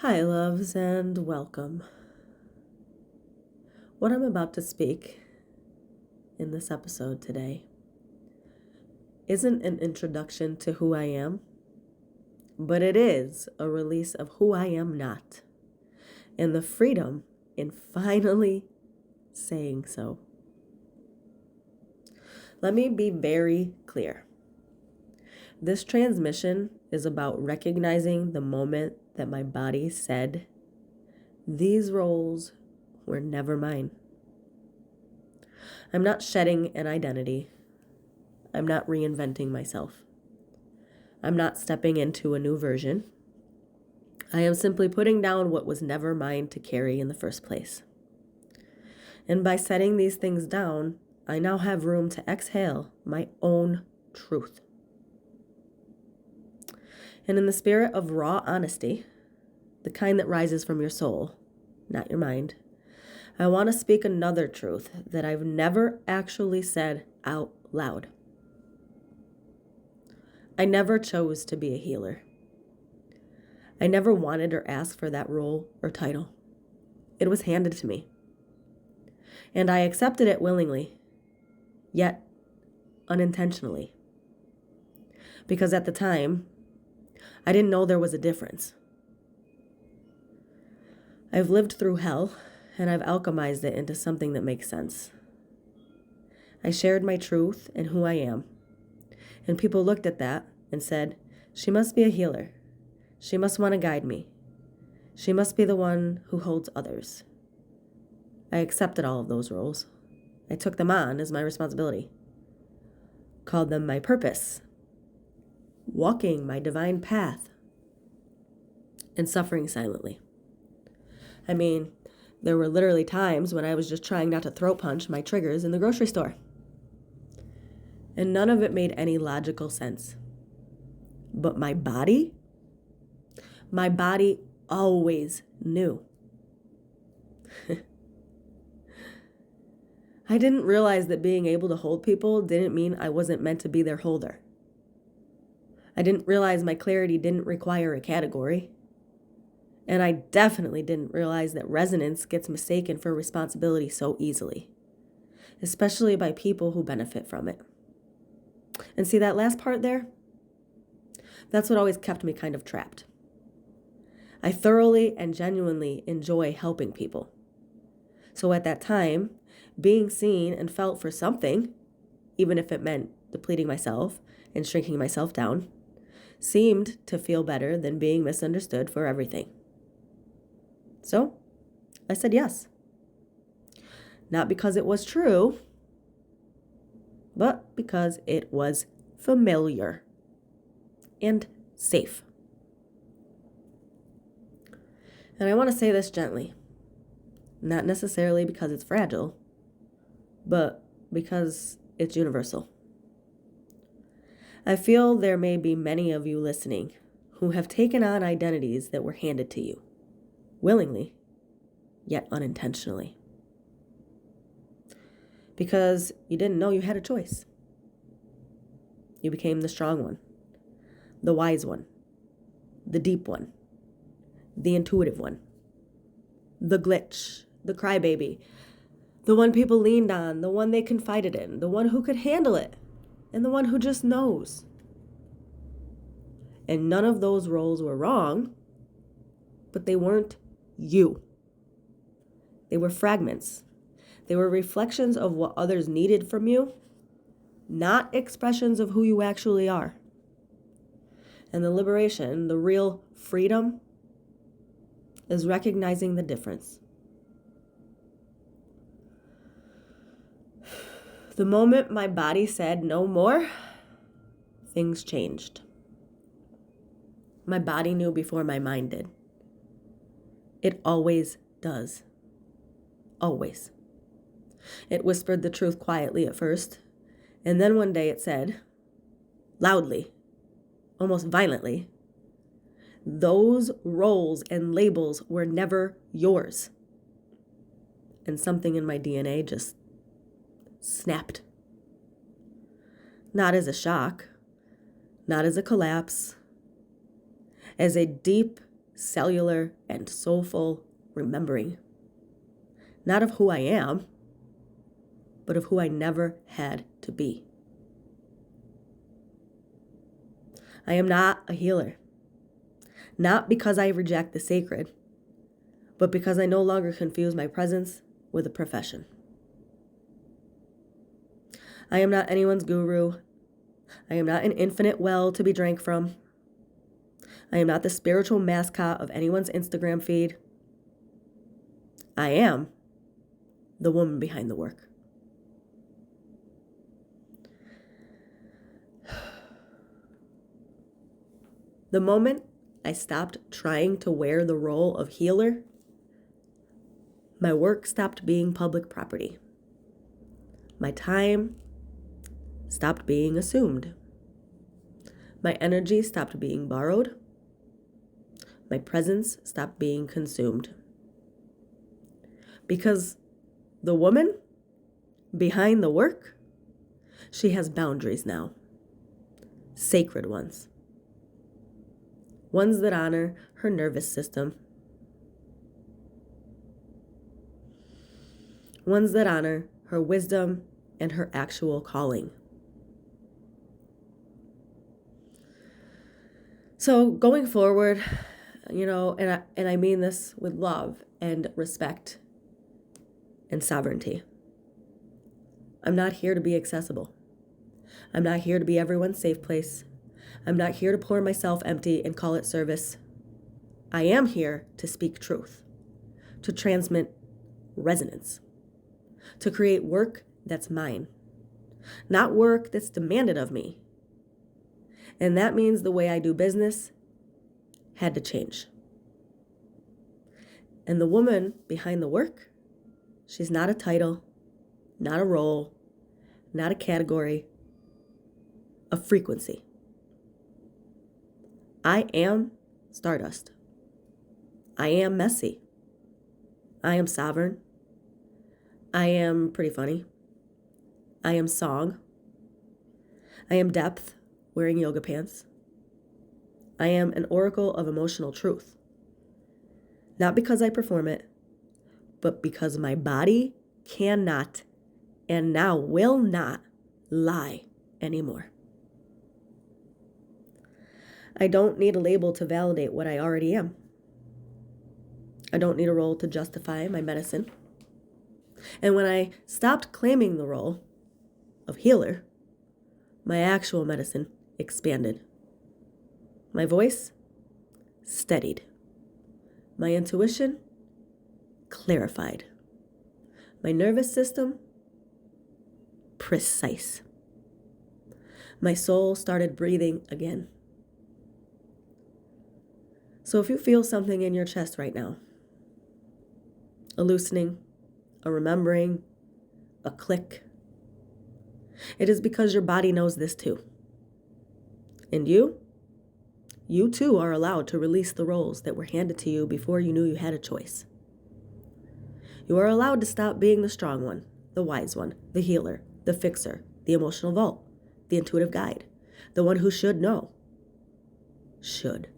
Hi, loves, and welcome. What I'm about to speak in this episode today isn't an introduction to who I am, but it is a release of who I am not, and the freedom in finally saying so. Let me be very clear. This transmission is about recognizing the moment that my body said, "These roles were never mine." I'm not shedding an identity. I'm not reinventing myself. I'm not stepping into a new version. I am simply putting down what was never mine to carry in the first place. And by setting these things down, I now have room to exhale my own truth. And in the spirit of raw honesty, the kind that rises from your soul, not your mind, I want to speak another truth that I've never actually said out loud. I never chose to be a healer. I never wanted or asked for that role or title. It was handed to me. And I accepted it willingly, yet unintentionally. Because at the time, I didn't know there was a difference. I've lived through hell, and I've alchemized it into something that makes sense. I shared my truth and who I am, and people looked at that and said, "She must be a healer. She must want to guide me. She must be the one who holds others." I accepted all of those roles. I took them on as my responsibility. Called them my purpose. Walking my divine path. And suffering silently. I mean, there were literally times when I was just trying not to throat punch my triggers in the grocery store. And none of it made any logical sense. But my body always knew. I didn't realize that being able to hold people didn't mean I wasn't meant to be their holder. I didn't realize my clarity didn't require a category. And I definitely didn't realize that resonance gets mistaken for responsibility so easily, especially by people who benefit from it. And see that last part there? That's what always kept me kind of trapped. I thoroughly and genuinely enjoy helping people. So at that time, being seen and felt for something, even if it meant depleting myself and shrinking myself down, seemed to feel better than being misunderstood for everything. So I said yes. Not because it was true, but because it was familiar and safe. And I want to say this gently, not necessarily because it's fragile, but because it's universal. I feel there may be many of you listening who have taken on identities that were handed to you, willingly, yet unintentionally. Because you didn't know you had a choice. You became the strong one, the wise one, the deep one, the intuitive one, the glitch, the crybaby, the one people leaned on, the one they confided in, the one who could handle it, and the one who just knows. And none of those roles were wrong, but they weren't you. They were fragments. They were reflections of what others needed from you, not expressions of who you actually are. And the liberation, the real freedom, is recognizing the difference. The moment my body said no more, things changed. My body knew before my mind did. It always does. Always. It whispered the truth quietly at first, and then one day it said, loudly, almost violently, "Those roles and labels were never yours." And something in my DNA just snapped. Not as a shock, not as a collapse, as a deep cellular, and soulful remembering. Not of who I am, but of who I never had to be. I am not a healer. Not because I reject the sacred, but because I no longer confuse my presence with a profession. I am not anyone's guru. I am not an infinite well to be drank from. I am not the spiritual mascot of anyone's Instagram feed. I am the woman behind the work. The moment I stopped trying to wear the role of healer, my work stopped being public property. My time stopped being assumed. My energy stopped being borrowed. My presence stopped being consumed. Because the woman behind the work, she has boundaries now. Sacred ones. Ones that honor her nervous system. Ones that honor her wisdom and her actual calling. So going forward, and I mean this with love and respect and sovereignty. I'm not here to be accessible. I'm not here to be everyone's safe place. I'm not here to pour myself empty and call it service. I am here to speak truth, to transmit resonance, to create work that's mine, not work that's demanded of me. And that means the way I do business had to change. And the woman behind the work, she's not a title, not a role, not a category, a frequency. I am Stardust. I am messy. I am sovereign. I am pretty funny. I am song. I am depth, wearing yoga pants. I am an oracle of emotional truth. Not because I perform it, but because my body cannot and now will not lie anymore. I don't need a label to validate what I already am. I don't need a role to justify my medicine. And when I stopped claiming the role of healer, my actual medicine expanded. My voice steadied. My intuition clarified. My nervous system precise. My soul started breathing again. So if you feel something in your chest right now, a loosening, a remembering, a click, it is because your body knows this too. And you too are allowed to release the roles that were handed to you before you knew you had a choice. You are allowed to stop being the strong one, the wise one, the healer, the fixer, the emotional vault, the intuitive guide, the one who should know. Should.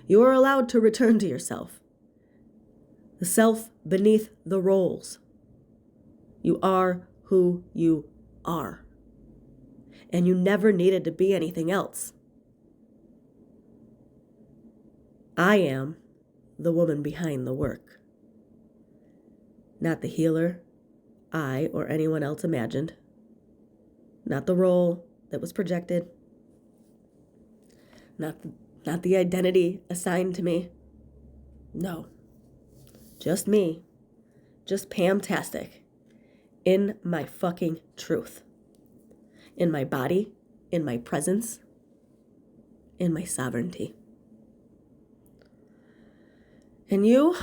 You are allowed to return to yourself, the self beneath the roles. You are who you are. And you never needed to be anything else. I am the woman behind the work. Not the healer I or anyone else imagined. Not the role that was projected. Not the identity assigned to me. No. Just me. Just Pam-tastic. In my fucking truth. In my body. In my presence. In my sovereignty. And you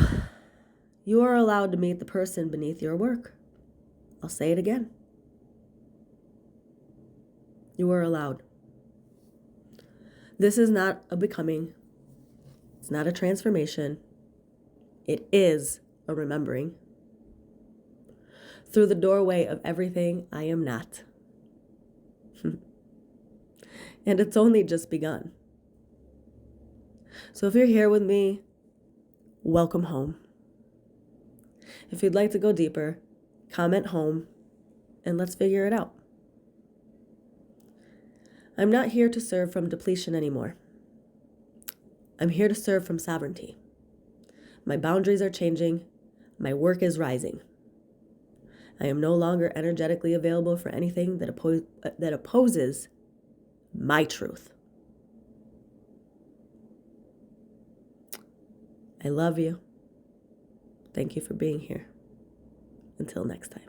are allowed to meet the person beneath your work. I'll say it again. You are allowed. This is not a becoming. It's not a transformation. It is a remembering. Through the doorway of everything I am not. And it's only just begun. So if you're here with me, welcome home. If you'd like to go deeper, comment home and let's figure it out. I'm not here to serve from depletion anymore. I'm here to serve from sovereignty. My boundaries are changing. My work is rising. I am no longer energetically available for anything that opposes my truth. I love you. Thank you for being here. Until next time.